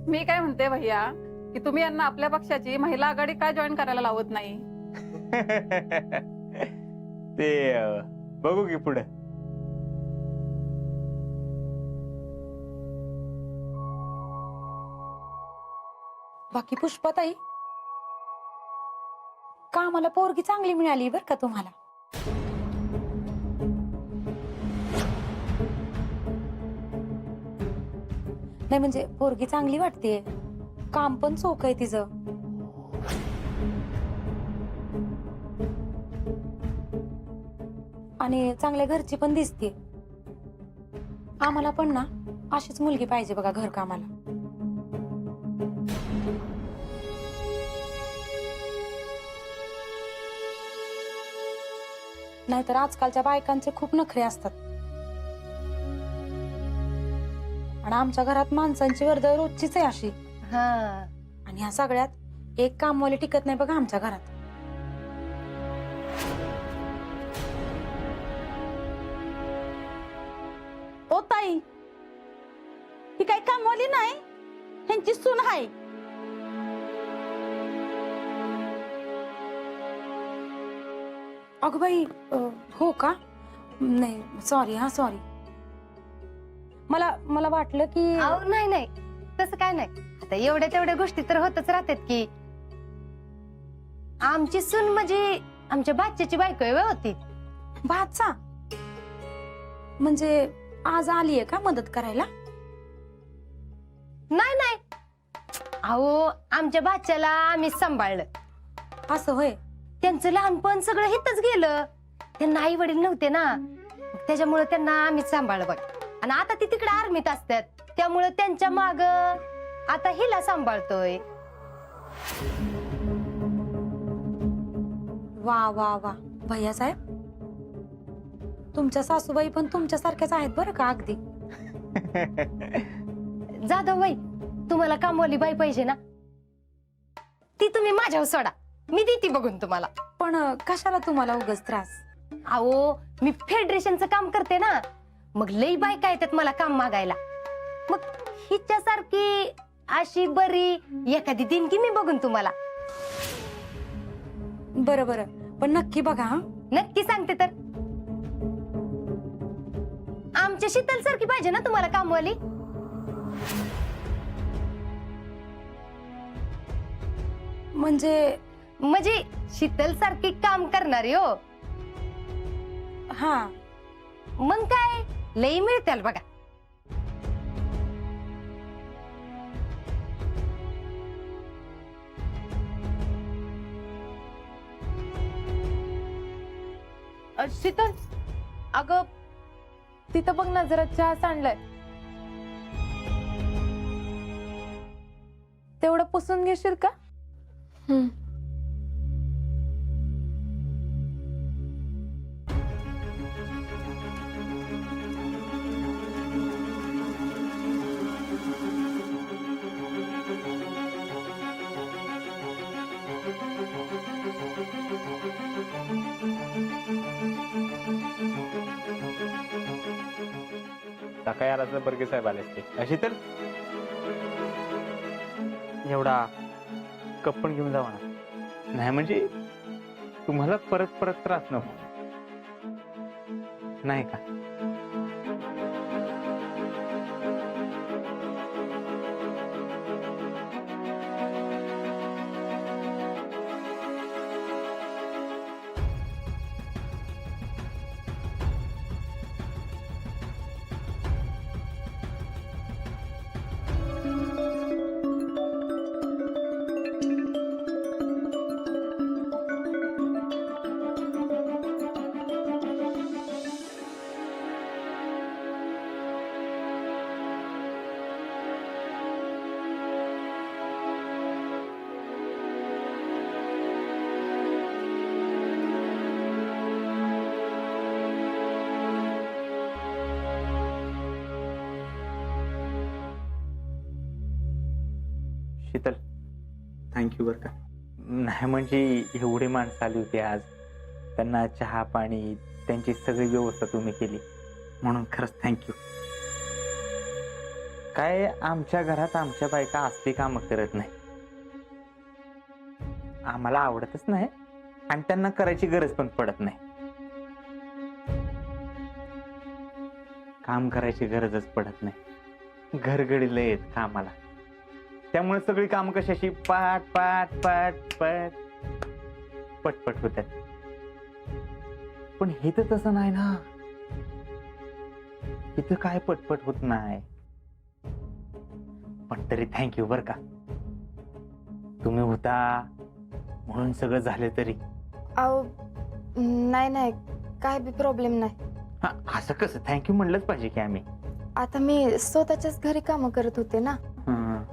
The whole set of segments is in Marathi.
मी काय म्हणते भैया की तुम्ही यांना आपल्या पक्षाची महिला आघाडी का जॉईन करायला लावत नाही? ते बघू की पुढे. बाकी पुष्पाताई, कामाला पोरगी चांगली मिळाली बर का तुम्हाला. नाही म्हणजे पोरगी चांगली वाटतेय, काम पण चोख आहे तिचं. आणि चांगल्या घरची पण दिसते. आम्हाला पण ना अशीच मुलगी पाहिजे बघा घर कामाला. नाहीतर आजकालच्या बायकांचे खूप नखरे असतात. आणि आमच्या घरात माणसांची वर्दळ रोजचीच आहे अशी. आणि ह्या सगळ्यात एक कामवाली टिकत नाही बघा आमच्या घरात. ओ ताई, ही काही कामवाली नाही, ह्यांची सून आहे. अगं बाई, हो का? नाही सॉरी, हा सॉरी. मला वाटलं की अहो नाही नाही, तसं काय नाही. आता एवढ्या तेवढ्या गोष्टी तर होतच राहतात की. आमची सून म्हणजे आमच्या बाच्याची बायको आहे होती. भातचा म्हणजे आज आलीये का मदत करायला? नाही नाही, अहो आमच्या बाच्याला आम्ही सांभाळलं. असं होय. त्यांचं लहानपण सगळं हितच गेलं. त्यांना आई वडील नव्हते ना, त्याच्यामुळे त्यांना आम्हीच सांभाळलं बघ. आणि आता ती तिकडे आर्मीत असतात, त्यामुळे त्यांच्या माग आता हिला सांभाळतोय. वा वा वा भैया साहेब, तुमच्या सासूबाई पण तुमच्या सारख्याच आहेत बरं का अगदी. जाधव बाई, तुम्हाला कामवाली बाई पाहिजे ना, ती तुम्ही माझ्यावर सोडा, मी देते बघून तुम्हाला. पण कशाला तुम्हाला उगाच त्रास? अहो मी फेडरेशनचं काम करते ना, मग लई बायका येतात मला काम मागायला. मग हिच्यासारखी अशी बरी एखादी दिन की मी बघून तुम्हाला. बरं बरं, पण नक्की बघा हा. नक्की सांगते तर. आमच्या शीतल सारखी पाहिजे ना तुम्हाला कामवाली. म्हणजे शीतल सारखी काम करणारी हो. हा मग काय लई मिळतील बघा. शीतल, अगं तिथं बघ ना, जरा चहा सांडलाय, तेवढं पुसून घेशील का? सकाळी आला तर बर्गे साहेब आले असते. अशी तर एवढा कप पण घेऊन जावा ना. नाही म्हणजे तुम्हाला परत परत त्रास नको, नाही का? शीतल, थँक्यू बरं का. नाही म्हणजे एवढी माणसं आली होती आज, त्यांना चहा पाणी त्यांची सगळी व्यवस्था तुम्ही केली, म्हणून खरंच थँक्यू. काय आमच्या घरात आमच्या बायका असली कामं करत नाही. आम्हाला आवडतच नाही आणि त्यांना करायची गरज पण पडत नाही. काम करायची गरजच पडत नाही. घरगडीला येत कामाला, त्यामुळे सगळी कामं कशी अशी पाट पाट पाट पाट पटपट होतात. पण हे तर तसं नाही ना. इथं काय पटपट होत नाही. पण तरी थँक्यू बर का, तुम्ही होता म्हणून सगळं झालं. तरी अहो नाही नाही, काय बी प्रॉब्लेम नाही. हा, असं कसं थँक्यू म्हणलंच पाहिजे की आम्ही. आता मी स्वतःच्याच घरी कामं करत होते ना. हं.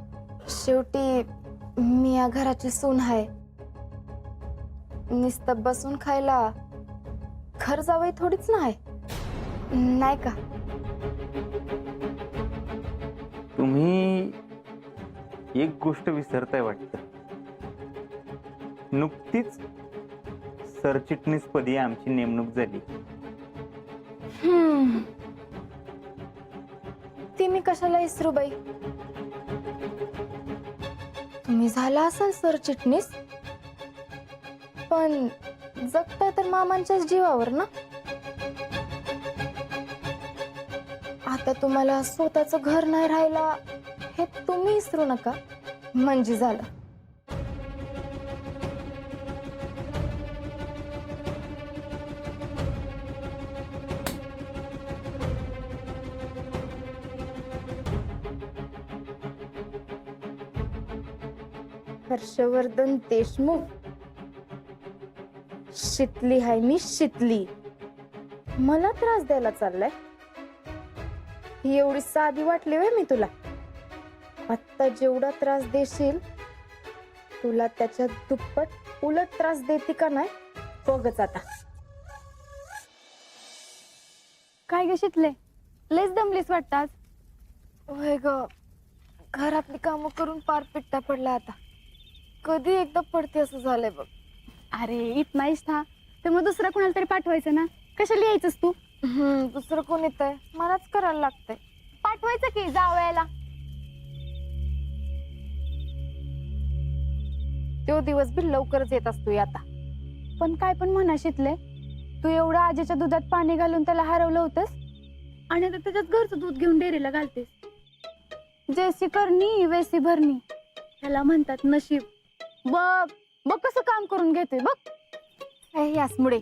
शेवटी मी या घराची सून आहे. नुसतं बसून खायला घर जावई थोडीच नाही, नाही का? तुम्ही एक गोष्ट विसरताय वाटतं. नुकतीच सरचिटणीस पदी आमची नेमणूक झाली. ती मी कशाला इसरू बाई. तुम्ही झाला असाल सरचिटणीस, पण जगताय तर मामांच्याच जीवावर ना. आता तुम्हाला स्वतःच घर नाही राहिला हे तुम्ही विसरू नका, म्हणजे झालं. हर्षवर्धन देशमुख, शितली हाय मी, शितली. मला त्रास द्यायला चाललाय? ही एवढी साधी वाटली होय मी तुला? आत्ता जेवढा त्रास देशील तुला त्याच्या दुप्पट उलट त्रास देते का नाही बघच आता. काय ग शितले, लयच दमलीस वाटतात. होय ग, घरातली कामं करून पार पिट्टा पडला आता. कधी एकदा पडते असं झालंय बघ. अरे इत नाहीस था तर मग दुसरा कोणाला तरी पाठवायचं ना. कशाला यायचंस तू? दुसरं कोण येतंय? मलाच करायला लागतंय. पाठवायचं की जावयाला. तो दिवस बी लवकरच येत असतोय आता. पण काय पण म्हणा शितले, तू एवढं आजीच्या दुधात पाणी घालून त्याला हरवलं होतंस आणि आता त्याच्यात घरचं दूध घेऊन डेअरीला घालतेस. जैसी करणी वैसी भरणी, त्याला म्हणतात नशीब. बघ बघ कसं काम करून घेते बघ. यासमुळे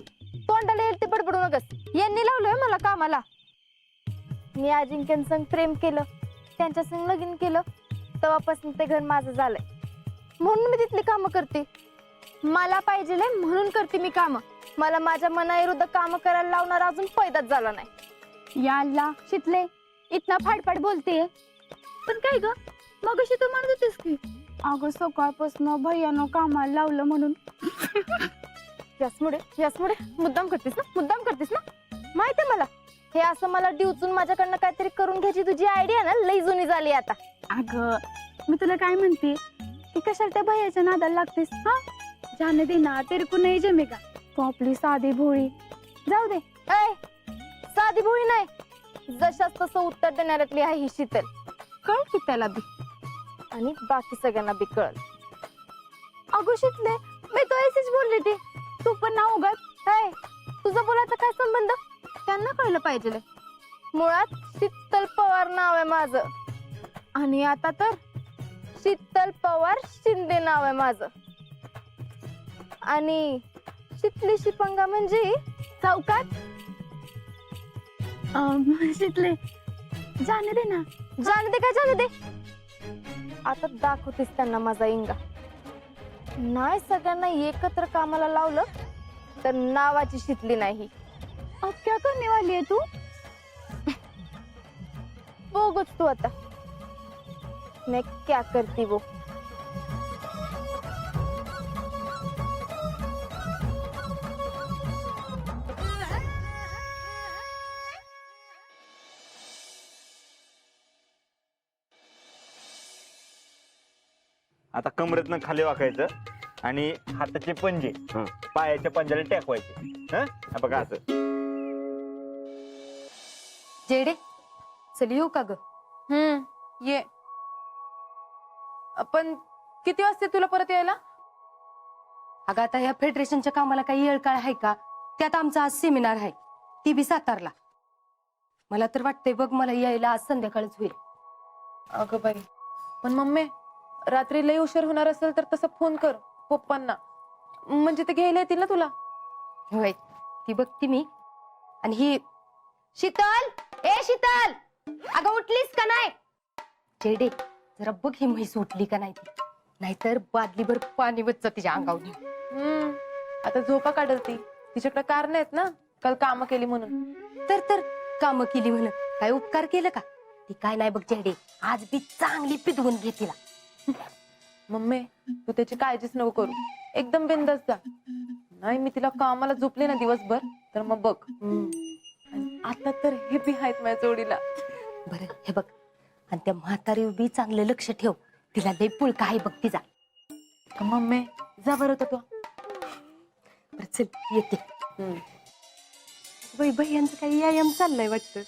तोंडाला येईल ते बडबडू नकस. यांनी लावलंय मला कामाला. मी अजिंक्यांसंग प्रेम केलं, त्यांच्या संग लगीन केलं, तेव्हापासून ते घर माझं झालंय. म्हणून मी तिथली कामं करते. मला पाहिजे म्हणून करते मी कामं. मला माझ्या मनाविरुद्ध कामं करायला लावणार अजून पैदाच झाला नाही. या अल्ला शितले, इतना फाडफाड बोलतेय. पण काय ग, मग अशी तू म्हणत होतीस की अगं सकाळपासून भैयानं कामाला लावलं म्हणून. यासमुळे मुद्दाम करतेस ना, माहितीये मला. हे असं मला डिवचून माझ्याकडनं काहीतरी करून घ्यायची तुझी आयडिया ना लई जुनी झाली आता. अगं मी तुला काय म्हणते की कशाला त्या भैयाच्या नादाला लागतेस. हा जाने दे ना, तेरे को नाही जमेगा. तू आपली साधी भोळी जाऊ दे. ऐ, साधी भोळी नाही, जशाच तसं उत्तर देणाऱ्यातली आहे ही शीतल. कळ की त्याला बी आणि बाकी सगळ्यांना बी कळल. अगो शितले, मी तो ऐसीच बोलली ती, तू पण ना उगाच. ऐ, तुझा बोलायचा काय संबंध? त्यांना कळलं पाहिजे. मुळात शीतल पवार नाव आहे माझं आणि आता तर शीतल पवार शिंदे नाव आहे माझं. आणि शितली शिपंगा म्हणजे चौकात. शितले जाने दे ना. जाणे दे काय जाणे दे. आता दाखवतेस त्यांना माझा इंगा. नाही सगळ्यांना एकत्र कामाला लावलं तर नावाची शितली नाही. अब क्या करने वाली है तू? बघच तू आता मैं क्या करती वो. आता कमरेतनं खाली वाकायचं आणि हाताचे पंजे पायाच्या पंजाला टेकवायचे. हा बघा असं. जेडे चल येऊ का ग? ये. पण किती वाजते तुला परत यायला? अगं आता ह्या फेडरेशनच्या कामाला काही येळ काळ आहे का? त्यात आमचा आज सेमिनार आहे, ती बी सातारला. मला तर वाटतंय बघ, मला यायला आज संध्याकाळच होईल. अगं बाई, पण मम्मी रात्री लई उशीर होणार असेल तर तसं फोन कर पप्पांना, म्हणजे ते घ्यायला येतील ना तुला. होय, ती बघती मी. आणि ही शीतल, ए शीतल, अगं उठलीस का नाही? चेडे, जरा बघ ही म्हैस उठली का नाही ती, नाहीतर बादलीभर पाणी वच्च तिच्या अंगावर. आता झोपा काढल ती, तिच्याकडे कारण आहेत ना, काल काम केली म्हणून. तर काम केली म्हणून काय उपकार केलं का? ती काय नाही बघ चेडे, आज बी चांगली पिदवून घे तिला. मम्मी तू त्याची काळजीच नको करू, एकदम बिंदास जा. नाही मी तिला कामाला झोपले ना दिवसभर तर मग बघ. आणि आता तर हे बी आहेत माझ्या जोडीला. बरं हे बघ, आणि त्या म्हातारी बी चांगलं लक्ष ठेव, तिला लई पुळका आहे बघ तिचा. मम्मी जा बरं होता तू. बरं चल येते. बाई यांचं काही व्यायाम चाललाय वाटतं.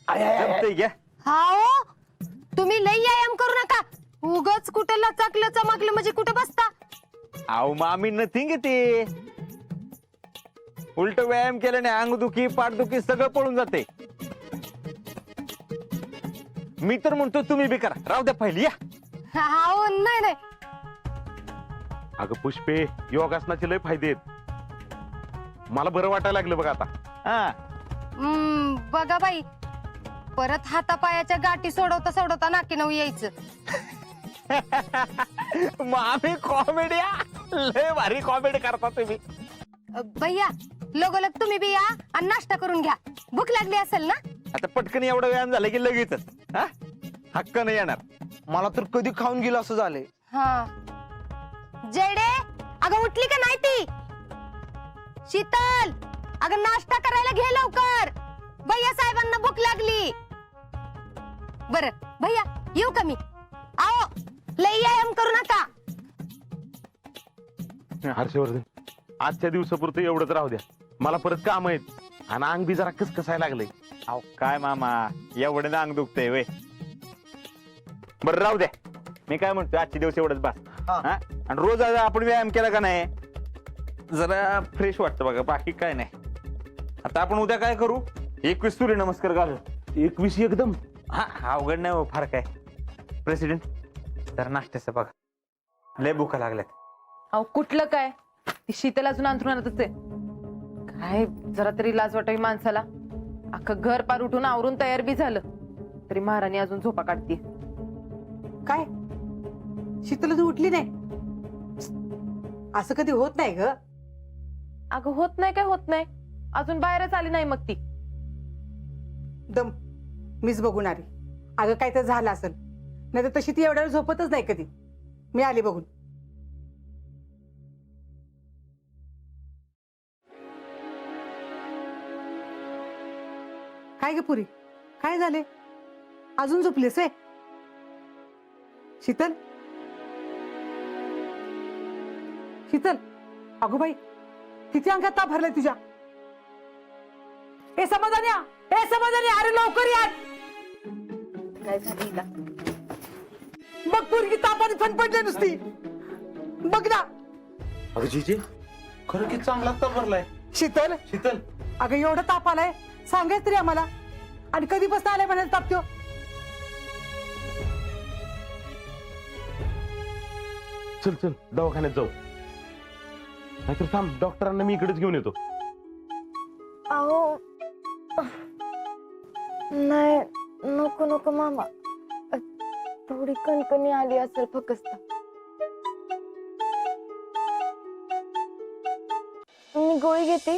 जमतंय घ्या. हा, तुम्ही लई व्यायाम करू नका, उगच कुठं लचकलं चमकलं म्हणजे कुठं बसता. अहो मामी नथिंग ते, उलट व्यायाम केल्याने अंगदुखी पाठदुखी सगळं पळून जाते. मी तर म्हणतो तुम्ही बी करा, राहू द्या पहिली या. हा नाही. अगं पुष्पे, योगासनाचे लय फायदे आहेत. मला बरं वाटायला लागलं बघ आता. बघा बाई, परत हातापायाच्या गाठी सोडवता नाकी नऊ यायचं. मामी कॉमेडी, लय भारी कॉमेडी करता तुम्ही. भैया लगोलग तुम्ही बी या आणि नाश्ता करून घ्या, भूक लागली असेल ना. आता पटकन एवढा व्यायाम झाला की लगेचच हक्क नाही येणार. मला तर कधी खाऊन गेलं असं झालंय. हा जेडे, अगं उठली का नाही ती? शीतल, अगं नाश्ता करायला घे लवकर, भैया साहेबांना भूक लागली. बर भैया येऊ का मी? आओ लई व्यायाम करू नका. हर्षवर्धन, आजच्या दिवसापुरतं एवढंच राहू द्या, मला परत काम आहेत आणि अंग बी जरा कसकसायला लागलंय. अहो काय मामा, एवढं ना अंग दुखतंय वे. बरं राहू द्या, मी काय म्हणतो आजचे दिवस एवढंच बस. आणि रोज आपण व्यायाम केला का नाही जरा फ्रेश वाटतं बघा, बाकी काय नाही. आता आपण उद्या काय करू, 21 सूर्य नमस्कार घालू. 21 एकदम? हा अवघड नाही हो, फार काय. प्रेसिडेंट जरा नाश्त्याचं बघा, लय भुका लागल्यात. अहो कुठलं काय, ती शीतल अजून अंथरुणातच आहे. काय जरा तरी लाज वाटावी माणसाला. अख्खं घर पार उठून आवरून तयार बी झालं तरी महाराणी अजून झोपा काढते. काय शीतल तू उठली नाही? असं कधी होत नाही ग. अगं होत नाही काय होत नाही, अजून बाहेरच आली नाही मग ती. दम मीच बघून आली. अगं काय तर झालं असेल, नाही तर तशी ती एवढ्या वेळ झोपतच नाही कधी. मी आली बघून. काय ग पुरी, काय झाले? अजून झोपलीस आहे? शीतल, शीतल, अगो बाई किती अंगात ताप भरलाय तुझ्या. ए समाधान्या, ए समाधान्या, अरे लवकर या. काय झालं हिला? बघ पोरगी तापाने फणफणली नुसती, बघ ना. अगं जीजी, खरं की चांगला ताप भरलाय. शीतल, शीतल, अगं एवढा ताप आलाय सांगायच तरी आम्हाला. आणि कधीपासून आलाय म्हणायला ताप तो? चल चल दवाखान्यात जाऊ, नाहीतर थांब डॉक्टरांना मी इकडेच घेऊन येतो. अहो नाही, नको नको मामा, थोडी कणकणी आली असेल फक्त. मी गोळी घेते,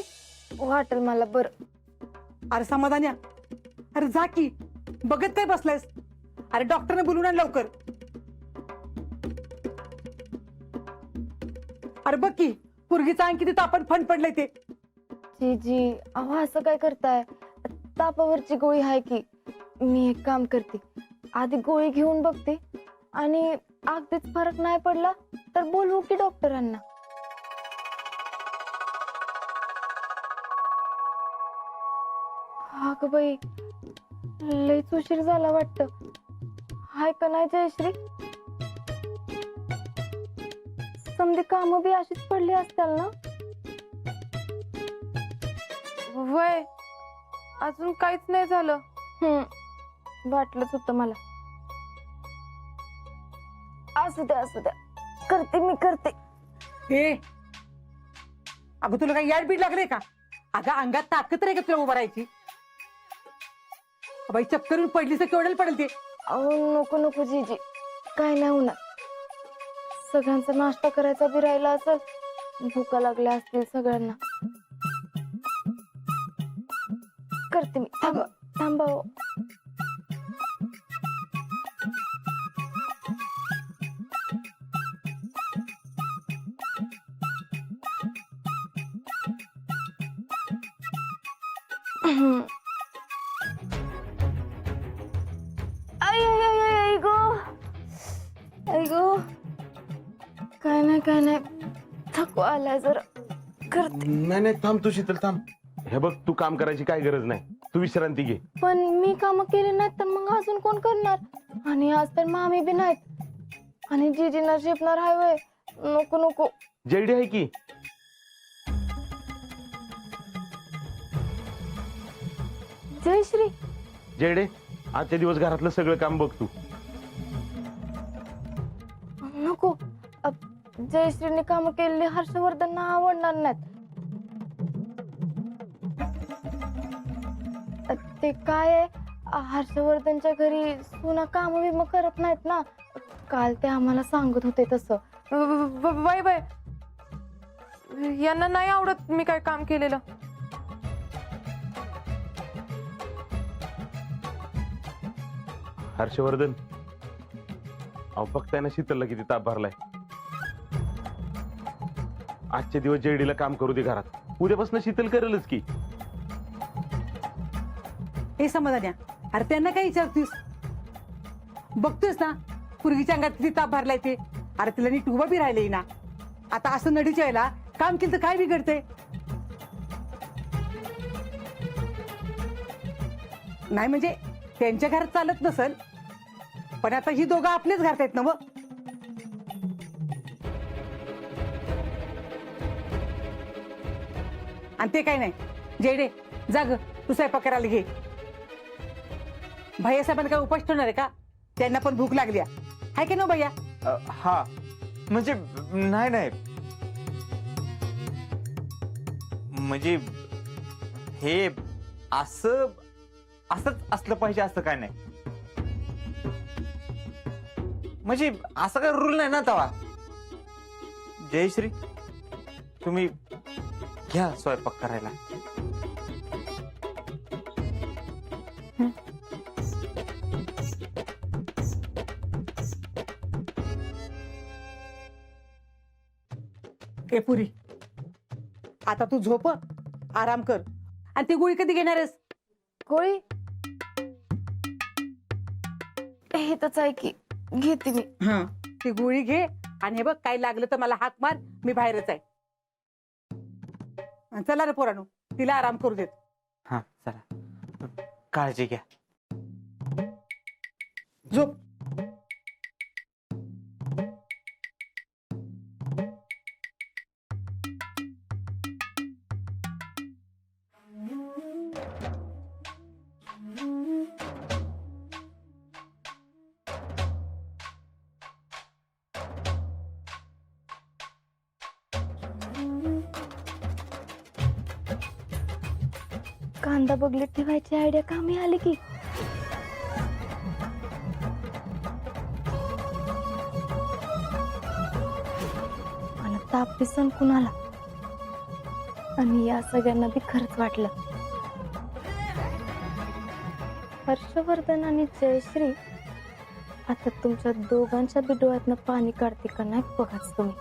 वाटेल मला बरं. अरे समाधान्या, अरे जा की, बघत काय बसलायस? अरे डॉक्टरने बोलून आण लवकर. अरे बघ की पोरगीचा अंग किती तापण फणफणलंय ते. जी अहो असं काय करताय? तापावरची गोळी आहे की. मी एक काम करते, आधी गोळी घेऊन बघते आणि अगदीच फरक नाही पडला तर बोलवू की डॉक्टरांना. हा ग बाई, लयच उशीर झाला वाटतं. हाय का नाही जयश्री? समधी काम बी अशीच पडली असतील ना? वय अजून काहीच नाही झालं. वाटलंच होतं मला. असू द्या करते मी करते. ए अगं तुला काही याड बीड लागले का? अगं अंगात ताकद रे का तुला उभं राहायची? बाई चक्करून पडलीस तर केवढ्याला पडेल ते? अहो नको नको जीजी, काय नाही होणार. सगळ्यांचा नाश्ता करायचा बी राहिला असेल, भूका लागल्या असतील सगळ्यांना. करते मी. थांबा हो. काय नाही थकवा आलाय जरा. करते. नाही थांब तू शीतल थांब. हे बघ तू काम करायची काय गरज नाही, तू विश्रांती घे. पण मी काम केली नाहीत तर मग अजून कोण करणार? आणि आज तर मामी बी नाहीत, आणि जीजीना झेपणार हाय वय. नको नको. जेडी आहे की. जयश्री. जेडे आजच्या दिवस घरातलं सगळं काम बघ तू. नको. जयश्रीने काम केलेली हर्षवर्धनना आवडणार नाहीत. ते काय आहे, हर्षवर्धनच्या घरी सुना काम बिम करत नाहीत ना. काल ते आम्हाला सांगत होते तसं. बाय बाय, यांना नाही आवडत मी काय काम केलेलं. हर्षवर्धन अहो बघताय ना शीतलला किती ताप भरलाय. आजचे दिवस जेडीला काम करू दे घरात, उद्यापासून शीतल करेलच की. हे समाधान्या, अरे त्यांना काय विचारतीस? बघतोस ना पूर्वीच्या अंगात किती ताप भरलाय ते. अरे तिला नीट उभं बी राहिले ना. आता असं नडीच्या यायला काम केलं तर काय बिघडते? नाही म्हणजे त्यांच्या घरात चालत नसल, पण आता ही दोघं आपलेच घरात आहेत ना. मग आणि ते काय नाही. जेडे जाग, तू स्वयंपाक करायला घे. भैया साहेबांना काय उपास ठेवणार आहे का? त्यांना पण भूक लागली आहे की ना भैया? हा म्हणजे नाही म्हणजे हे असंच असलं पाहिजे असं काय नाही. म्हणजे असं काय रूल नाही ना तवा. जयश्री तुम्ही घ्या स्वयंपाक करायला. ए पुरी, आता तू झोप, आराम कर. आणि ती गोळी कधी घेणार आहेस? गोळी हे तरच आहे की, घेते मी. ती गोळी घे. आणि हे बघ, काही लागलं तर मला हाक मार, मी बाहेरच आहे. चला रे पोरांनो, तिला आराम करू देत. हा चला, काळजी घ्या. झोप. कांदा बगलीत ठेवायची आयडिया कामी आली की. मला ताप बी संपून आला, आणि या सगळ्यांना बी खरंच वाटलं. हर्षवर्धन आणि जयश्री आता तुमच्या दोघांच्या बी डोळ्यातनं पाणी काढते का नाही बघाच तुम्ही.